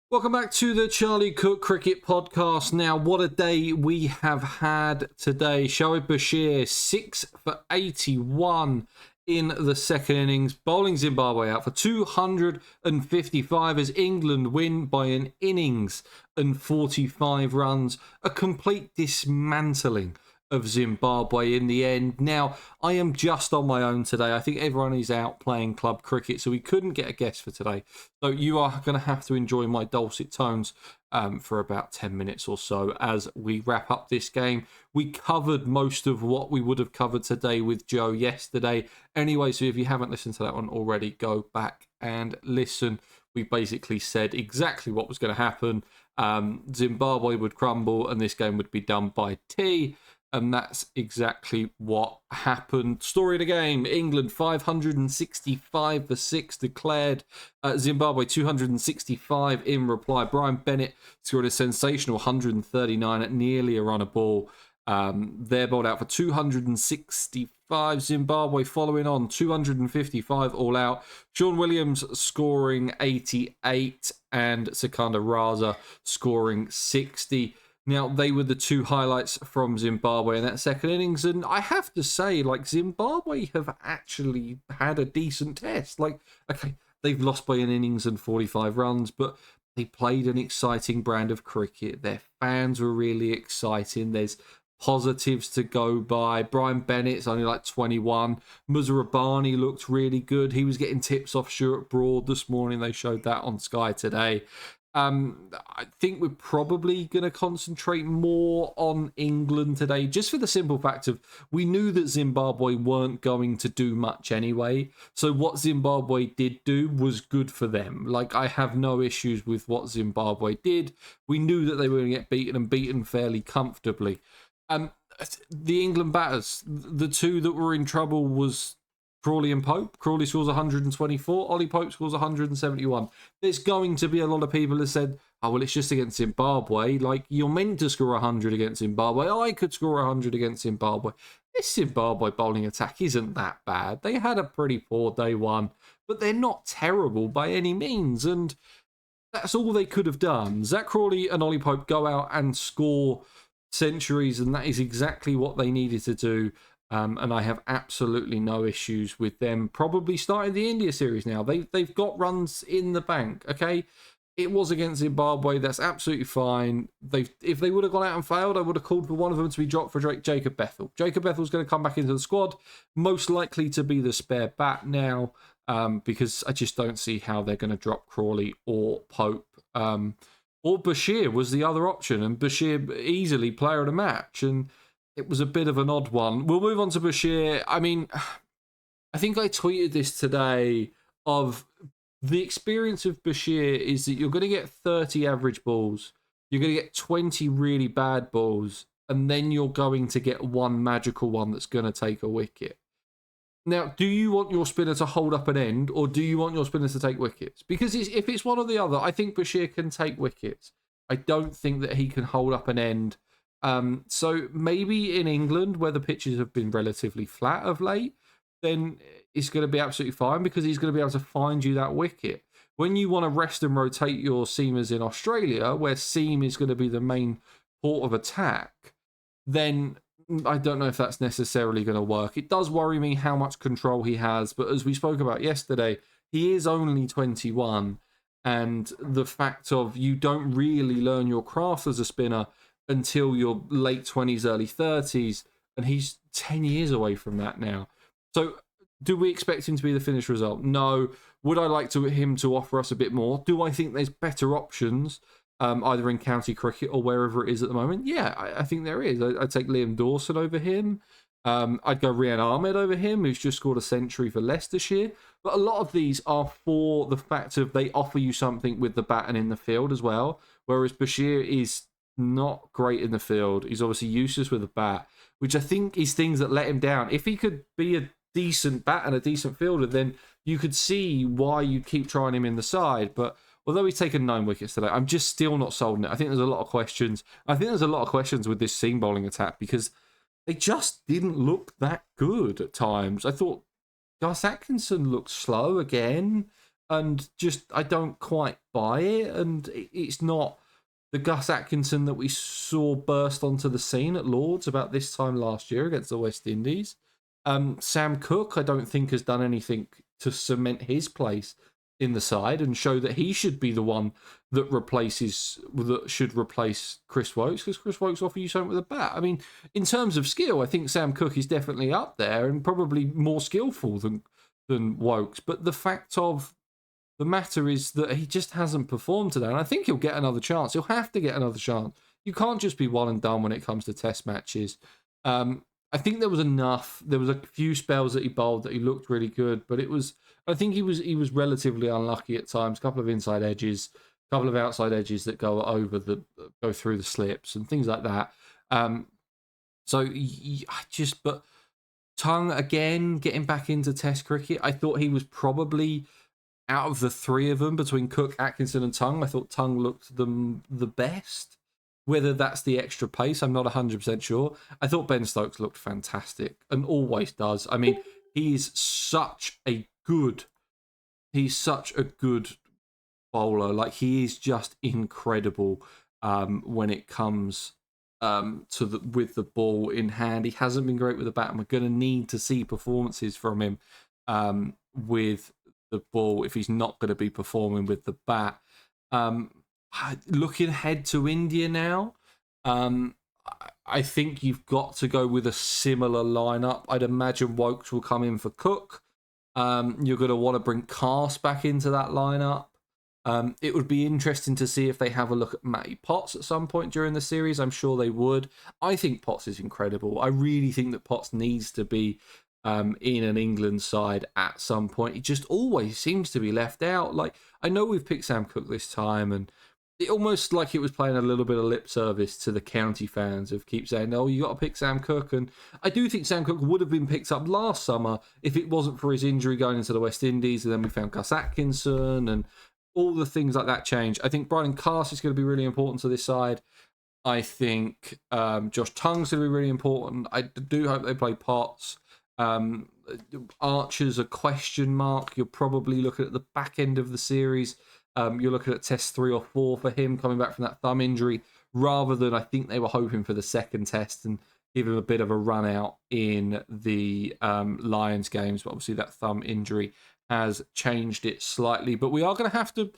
Welcome back to the Charlie Cook Cricket Podcast. Now, what a day we have had today. Shoaib Bashir, 6 for 81 in the second innings, bowling Zimbabwe out for 255 as England win by an innings and 45 runs. A complete dismantling of Zimbabwe in the end. Now, I am just on my own today. I think everyone is out playing club cricket, so we couldn't get a guest for today. So you are going to have to enjoy my dulcet tones for about 10 minutes or so as we wrap up this game. We covered most of what we would have covered today with Joe yesterday. Anyway, so if you haven't listened to that one already, go back and listen. We basically said exactly what was going to happen. Zimbabwe would crumble and this game would be done by tea. And that's exactly what happened. Story of the game, England 565 for 6 declared. Zimbabwe 265 in reply. Brian Bennett scored a sensational 139 at nearly a run a ball. They're bowled out for 265. Zimbabwe following on 255 all out. Sean Williams scoring 88 and Sikandar Raza scoring 60. Now, they were the two highlights from Zimbabwe in that second innings. And I have to say, Zimbabwe have actually had a decent test. Okay, they've lost by an innings and 45 runs, but they played an exciting brand of cricket. Their fans were really exciting. There's positives to go by. Brian Bennett's only 21. Muzarabani looked really good. He was getting tips off Stuart Broad this morning. They showed that on Sky today. I think we're probably going to concentrate more on England today, just for the simple fact of we knew that Zimbabwe weren't going to do much anyway. So what Zimbabwe did do was good for them. I have no issues with what Zimbabwe did. We knew that they were going to get beaten and beaten fairly comfortably. The England batters, the two that were in trouble was Crawley and Pope. Crawley scores 124. Ollie Pope scores 171. There's going to be a lot of people that said, oh, well, it's just against Zimbabwe. You're meant to score 100 against Zimbabwe. I could score 100 against Zimbabwe. This Zimbabwe bowling attack isn't that bad. They had a pretty poor day one, but they're not terrible by any means. And that's all they could have done. Zach Crawley and Ollie Pope go out and score centuries, and that is exactly what they needed to do. And I have absolutely no issues with them probably starting the India series now. They've got runs in the bank, okay? It was against Zimbabwe. That's absolutely fine. If they would have gone out and failed, I would have called for one of them to be dropped for Jacob Bethel. Jacob Bethel's going to come back into the squad, most likely to be the spare bat now, because I just don't see how they're going to drop Crawley or Pope. Or Bashir was the other option, and Bashir easily player of the match, and it was a bit of an odd one. We'll move on to Bashir. I mean, I think I tweeted this today of the experience of Bashir is that you're going to get 30 average balls, you're going to get 20 really bad balls, and then you're going to get one magical one that's going to take a wicket. Now, do you want your spinner to hold up an end, or do you want your spinner to take wickets? Because if it's one or the other, I think Bashir can take wickets. I don't think that he can hold up an end. So maybe in England, where the pitches have been relatively flat of late, then it's going to be absolutely fine because he's going to be able to find you that wicket. When you want to rest and rotate your seamers in Australia, where seam is going to be the main port of attack, then I don't know if that's necessarily going to work. It does worry me how much control he has, but as we spoke about yesterday, he is only 21, and the fact of you don't really learn your craft as a spinner until your late 20s, early 30s, and he's 10 years away from that now. So do we expect him to be the finished result? No. Would I like him to offer us a bit more? Do I think there's better options, either in county cricket or wherever it is at the moment? Yeah, I think there is. I'd take Liam Dawson over him. I'd go Rian Ahmed over him, who's just scored a century for Leicestershire. But a lot of these are for the fact of they offer you something with the bat and in the field as well, whereas Bashir is not great in the field. He's obviously useless with a bat, which I think is things that let him down. If he could be a decent bat and a decent fielder, then you could see why you keep trying him in the side. But although he's taken 9 wickets today, I'm just still not sold on it. I think there's a lot of questions. I think there's a lot of questions with this seam bowling attack because they just didn't look that good at times. I thought Gus Atkinson looked slow again. and just I don't quite buy it. And it's not the Gus Atkinson that we saw burst onto the scene at Lords about this time last year against the West Indies. Sam Cook, I don't think, has done anything to cement his place in the side and show that he should be the one that should replace Chris Wokes, because Chris Wokes offer you something with a bat. I mean, in terms of skill, I think Sam Cook is definitely up there and probably more skillful than Wokes. But the fact of the matter is that he just hasn't performed today, and I think he'll get another chance. He'll have to get another chance. You can't just be one and done when it comes to Test matches. I think there was enough. There was a few spells that he bowled that he looked really good, but I think he was relatively unlucky at times. A couple of inside edges, a couple of outside edges that go through the slips and things like that. But Tongue again getting back into Test cricket. I thought he was probably out of the three of them between Cook, Atkinson, and Tongue. I thought Tongue looked the best. Whether that's the extra pace, I'm not 100% sure. I thought Ben Stokes looked fantastic and always does. I mean, he's such a good bowler. Like, he is just incredible when it comes with the ball in hand. He hasn't been great with the bat, and we're going to need to see performances from him with the ball if he's not going to be performing with the bat. Looking ahead to India now, I think you've got to go with a similar lineup. I'd imagine Wokes will come in for Cook. You're going to want to bring Cast back into that lineup. It would be interesting to see if they have a look at Matty Potts at some point during the series. I'm sure they would. I think Potts is incredible. I really think that Potts needs to be in an England side at some point. He just always seems to be left out. Like, I know we've picked Sam Cook this time, and it almost like it was playing a little bit of lip service to the county fans of keep saying, "No, you got to pick Sam Cook." And I do think Sam Cook would have been picked up last summer if it wasn't for his injury going into the West Indies, and then we found Gus Atkinson and all the things like that change. I think Brian Cast is going to be really important to this side. I think Josh Tongue's going to be really important. I do hope they play Potts. Archer's a question mark. You're probably looking at the back end of the series. You're looking at test 3 or 4 for him coming back from that thumb injury, rather than I think they were hoping for the second test and give him a bit of a run out in the Lions games. But obviously that thumb injury has changed it slightly. But we're going to have to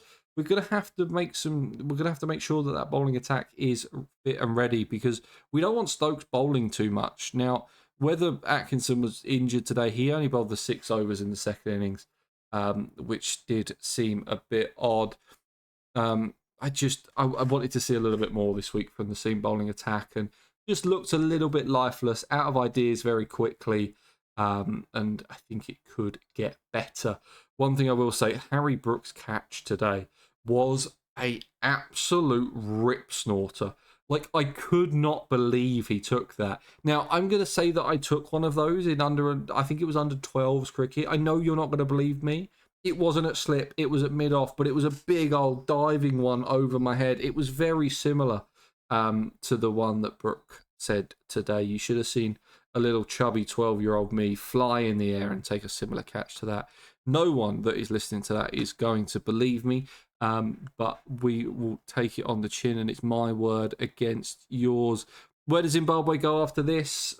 make sure that bowling attack is fit and ready, because we don't want Stokes bowling too much. Now, whether Atkinson was injured today, he only bowled the 6 overs in the second innings. Which did seem a bit odd. I wanted to see a little bit more this week from the seam bowling attack, and just looked a little bit lifeless, out of ideas very quickly, and I think it could get better. One thing I will say, Harry Brooks' catch today was an absolute rip snorter. Like, I could not believe he took that. Now, I'm going to say that I took one of those in I think it was under 12s cricket. I know you're not going to believe me. It wasn't at slip, it was at mid-off, but it was a big old diving one over my head. It was very similar to the one that Brooke said today. You should have seen a little chubby 12-year-old me fly in the air and take a similar catch to that. No one that is listening to that is going to believe me. But we will take it on the chin, and it's my word against yours. Where does Zimbabwe go after this?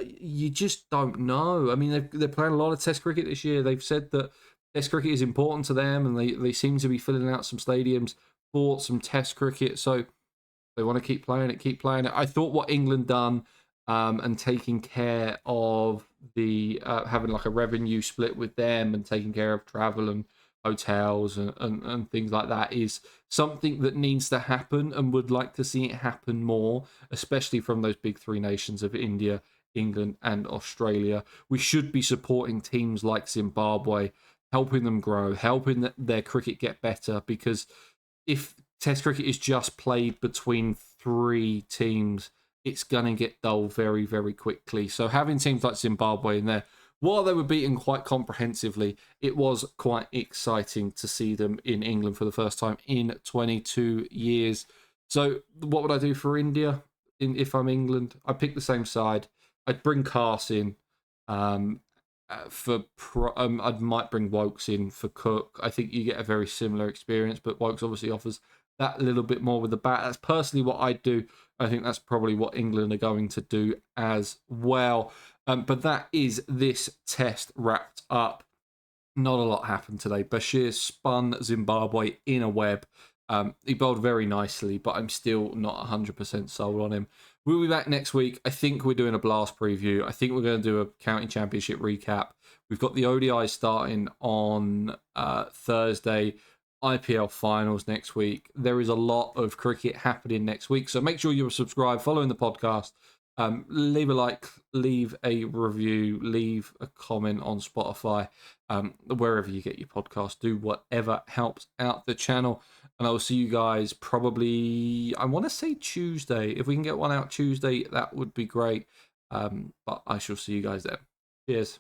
You just don't know. I mean, they're playing a lot of Test cricket this year. They've said that Test cricket is important to them, and they seem to be filling out some stadiums for some Test cricket. So they want to keep playing it. I thought what England done and taking care of the having like a revenue split with them and taking care of travel and hotels and things like that is something that needs to happen, and would like to see it happen more, especially from those big 3 nations of India, England and Australia. We should be supporting teams like Zimbabwe, helping them grow, helping their cricket get better, because if Test cricket is just played between 3 teams, it's going to get dull very, very quickly. So having teams like Zimbabwe in there, while they were beaten quite comprehensively, it was quite exciting to see them in England for the first time in 22 years. So what would I do for India if I'm England? I'd pick the same side. I'd bring Cast in. I might bring Wokes in for Cook. I think you get a very similar experience, but Wokes obviously offers that little bit more with the bat. That's personally what I do. I think that's probably what England are going to do as well. But that is this test wrapped up. Not a lot happened today. Bashir spun Zimbabwe in a web. He bowled very nicely, but I'm still not 100% sold on him. We'll be back next week. I think we're doing a blast preview. I think we're going to do a county championship recap. We've got the ODI starting on Thursday. IPL finals next week. There is a lot of cricket happening next week. So make sure you're subscribed, following the podcast. Leave a like, leave a review, leave a comment on Spotify, wherever you get your podcast. Do whatever helps out the channel. And I will see you guys probably, I want to say Tuesday. If we can get one out Tuesday, that would be great. But I shall see you guys then. Cheers.